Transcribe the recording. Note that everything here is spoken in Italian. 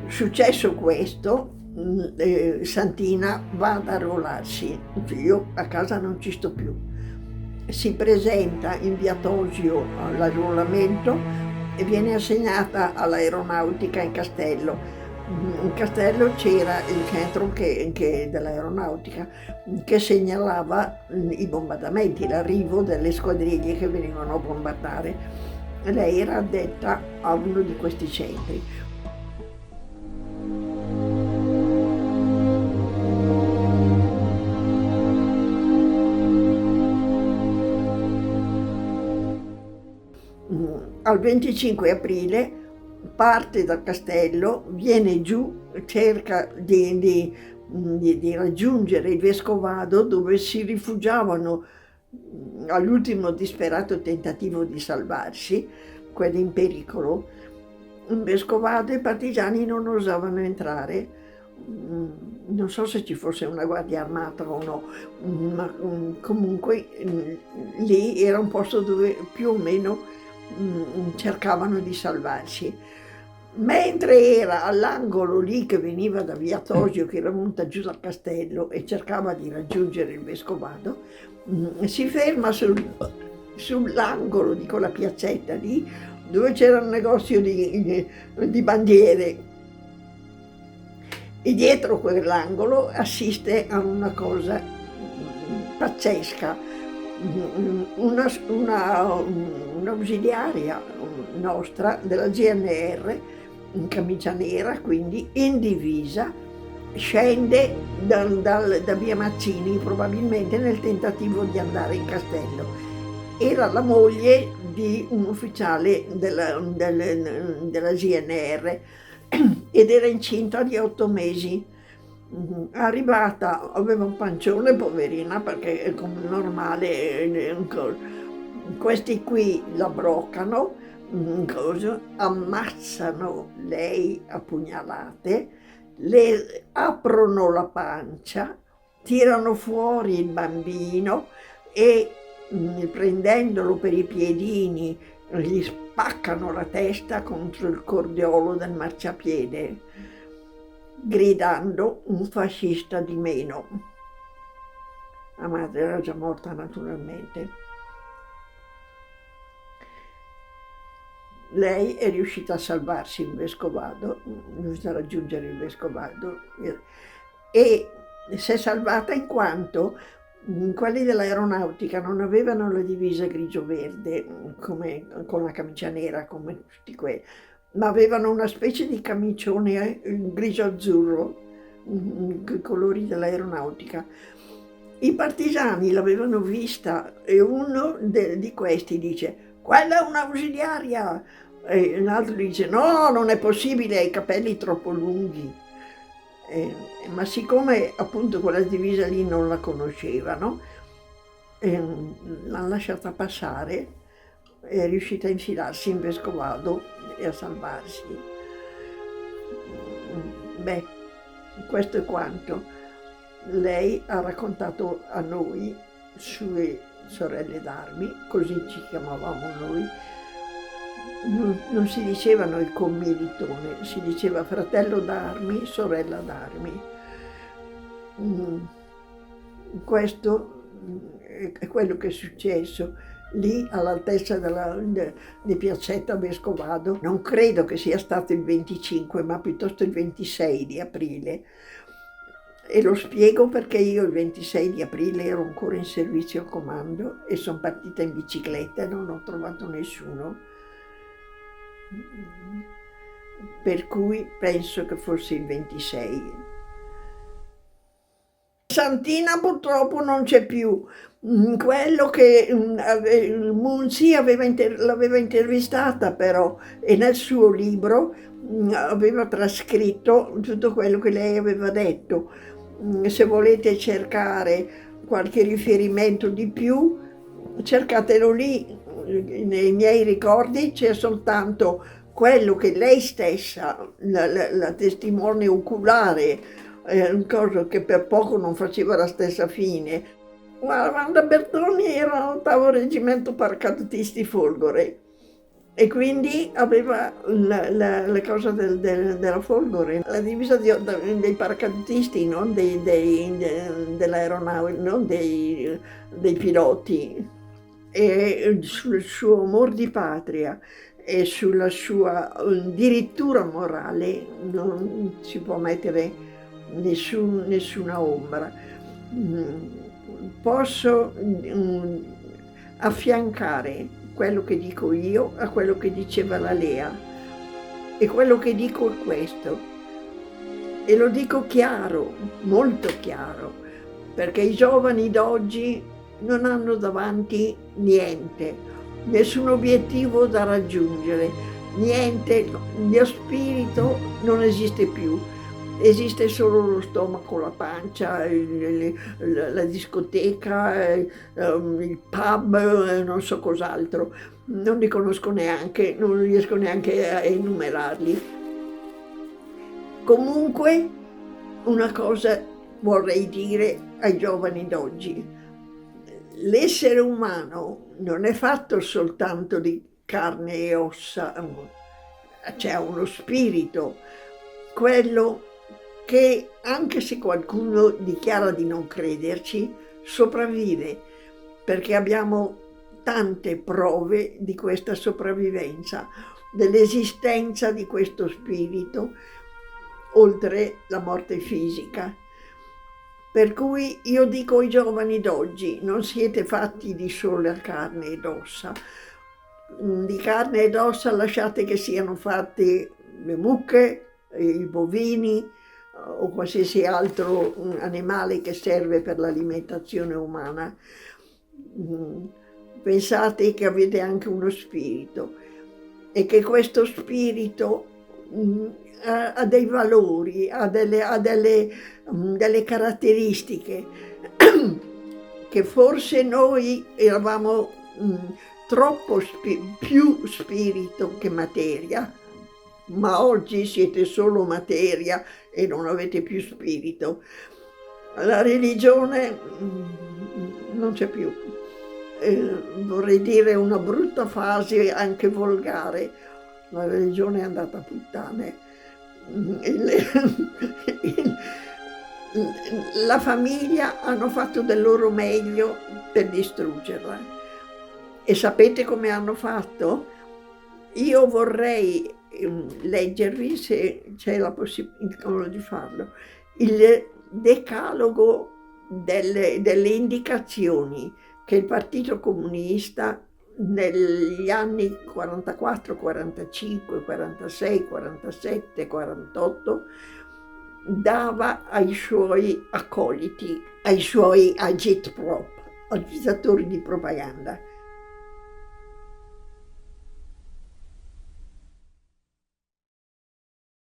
Successo questo, Santina va ad arruolarsi. Io a casa non ci sto più. Si presenta in via Tosio all'arruolamento e viene assegnata all'aeronautica in Castello. In Castello c'era il centro dell'aeronautica che segnalava i bombardamenti, l'arrivo delle squadriglie che venivano a bombardare. Lei era addetta a uno di questi centri. Al 25 aprile parte dal castello, viene giù, cerca di raggiungere il Vescovado, dove si rifugiavano all'ultimo disperato tentativo di salvarsi, quelli in pericolo. In Vescovado i partigiani non osavano entrare. Non so se ci fosse una guardia armata o no, ma comunque lì era un posto dove più o meno cercavano di salvarsi. Mentre era all'angolo lì che veniva da via Tosio, che era venuta giù dal castello e cercava di raggiungere il Vescovado, si ferma sull'angolo di quella piazzetta lì dove c'era un negozio di bandiere, e dietro quell'angolo assiste a una cosa pazzesca. Un'ausiliaria nostra della GNR, in camicia nera, quindi in divisa, scende da via Mazzini, probabilmente nel tentativo di andare in castello. Era la moglie di un ufficiale della GNR ed era incinta di 8 mesi. Arrivata aveva un pancione, poverina, perché è come normale, questi qui la bloccano, ammazzano lei a pugnalate, le aprono la pancia, tirano fuori il bambino e prendendolo per i piedini gli spaccano la testa contro il cordiolo del marciapiede, gridando un fascista di meno. La madre era già morta naturalmente. Lei è riuscita a salvarsi in Vescovado, è riuscita a raggiungere il Vescovado e si è salvata in quanto quelli dell'aeronautica non avevano la divisa grigio-verde con la camicia nera come tutti quelli, ma avevano una specie di camicione grigio-azzurro, i colori dell'aeronautica. I partigiani l'avevano vista e uno di questi dice: "Quella è un'ausiliaria", e un altro dice: "No, non è possibile, ha i capelli troppo lunghi". Ma siccome appunto quella divisa lì non la conoscevano, l'hanno lasciata passare, è riuscita a infilarsi in Vescovado e a salvarsi. Beh, questo è quanto. Lei ha raccontato a noi, sue sorelle d'armi, così ci chiamavamo noi. Non si dicevano il commilitone, si diceva fratello d'armi, sorella d'armi. Questo è quello che è successo lì all'altezza di Piazzetta Vescovado. Non credo che sia stato il 25, ma piuttosto il 26 di aprile. E lo spiego perché io il 26 di aprile ero ancora in servizio a comando e sono partita in bicicletta e non ho trovato nessuno. Per cui penso che fosse il 26. Santina purtroppo non c'è più. Quello che Munzi l'aveva intervistata però, e nel suo libro aveva trascritto tutto quello che lei aveva detto. Se volete cercare qualche riferimento di più, cercatelo lì. Nei miei ricordi c'è soltanto quello che lei stessa, la testimone oculare, un coso che per poco non faceva la stessa fine. Wanda Bertoni era all'8° reggimento paracadutisti Folgore E quindi aveva la cosa della Folgore, la divisa dei paracadutisti, non dell'aeronautica, non dei piloti. E sul suo amor di patria e sulla sua dirittura morale non si può mettere nessuna ombra. Posso affiancare quello che dico io a quello che diceva la Lea, e quello che dico è questo, e lo dico chiaro, molto chiaro, perché i giovani d'oggi non hanno davanti niente, nessun obiettivo da raggiungere, niente, lo spirito non esiste più. Esiste solo lo stomaco, la pancia, la discoteca, il pub, non so cos'altro. Non li conosco neanche, non riesco neanche a enumerarli. Comunque, una cosa vorrei dire ai giovani d'oggi. L'essere umano non è fatto soltanto di carne e ossa, c'è uno spirito, quello che, anche se qualcuno dichiara di non crederci, sopravvive, perché abbiamo tante prove di questa sopravvivenza, dell'esistenza di questo spirito, oltre la morte fisica. Per cui io dico ai giovani d'oggi, non siete fatti di sola carne ed ossa. Di carne ed ossa lasciate che siano fatte le mucche, i bovini, o qualsiasi altro animale che serve per l'alimentazione umana. Pensate che avete anche uno spirito e che questo spirito ha dei valori, ha delle caratteristiche che forse noi eravamo troppo più spirito che materia, ma oggi siete solo materia e non avete più spirito. La religione non c'è più. Vorrei dire una brutta frase anche volgare, la religione è andata a puttane. La famiglia hanno fatto del loro meglio per distruggerla. E sapete come hanno fatto? Io vorrei leggervi, se c'è la possibilità di farlo, il decalogo delle indicazioni che il Partito Comunista negli anni 44, 45, 46, 47, 48 dava ai suoi accoliti, ai suoi agitprop, agitatori di propaganda.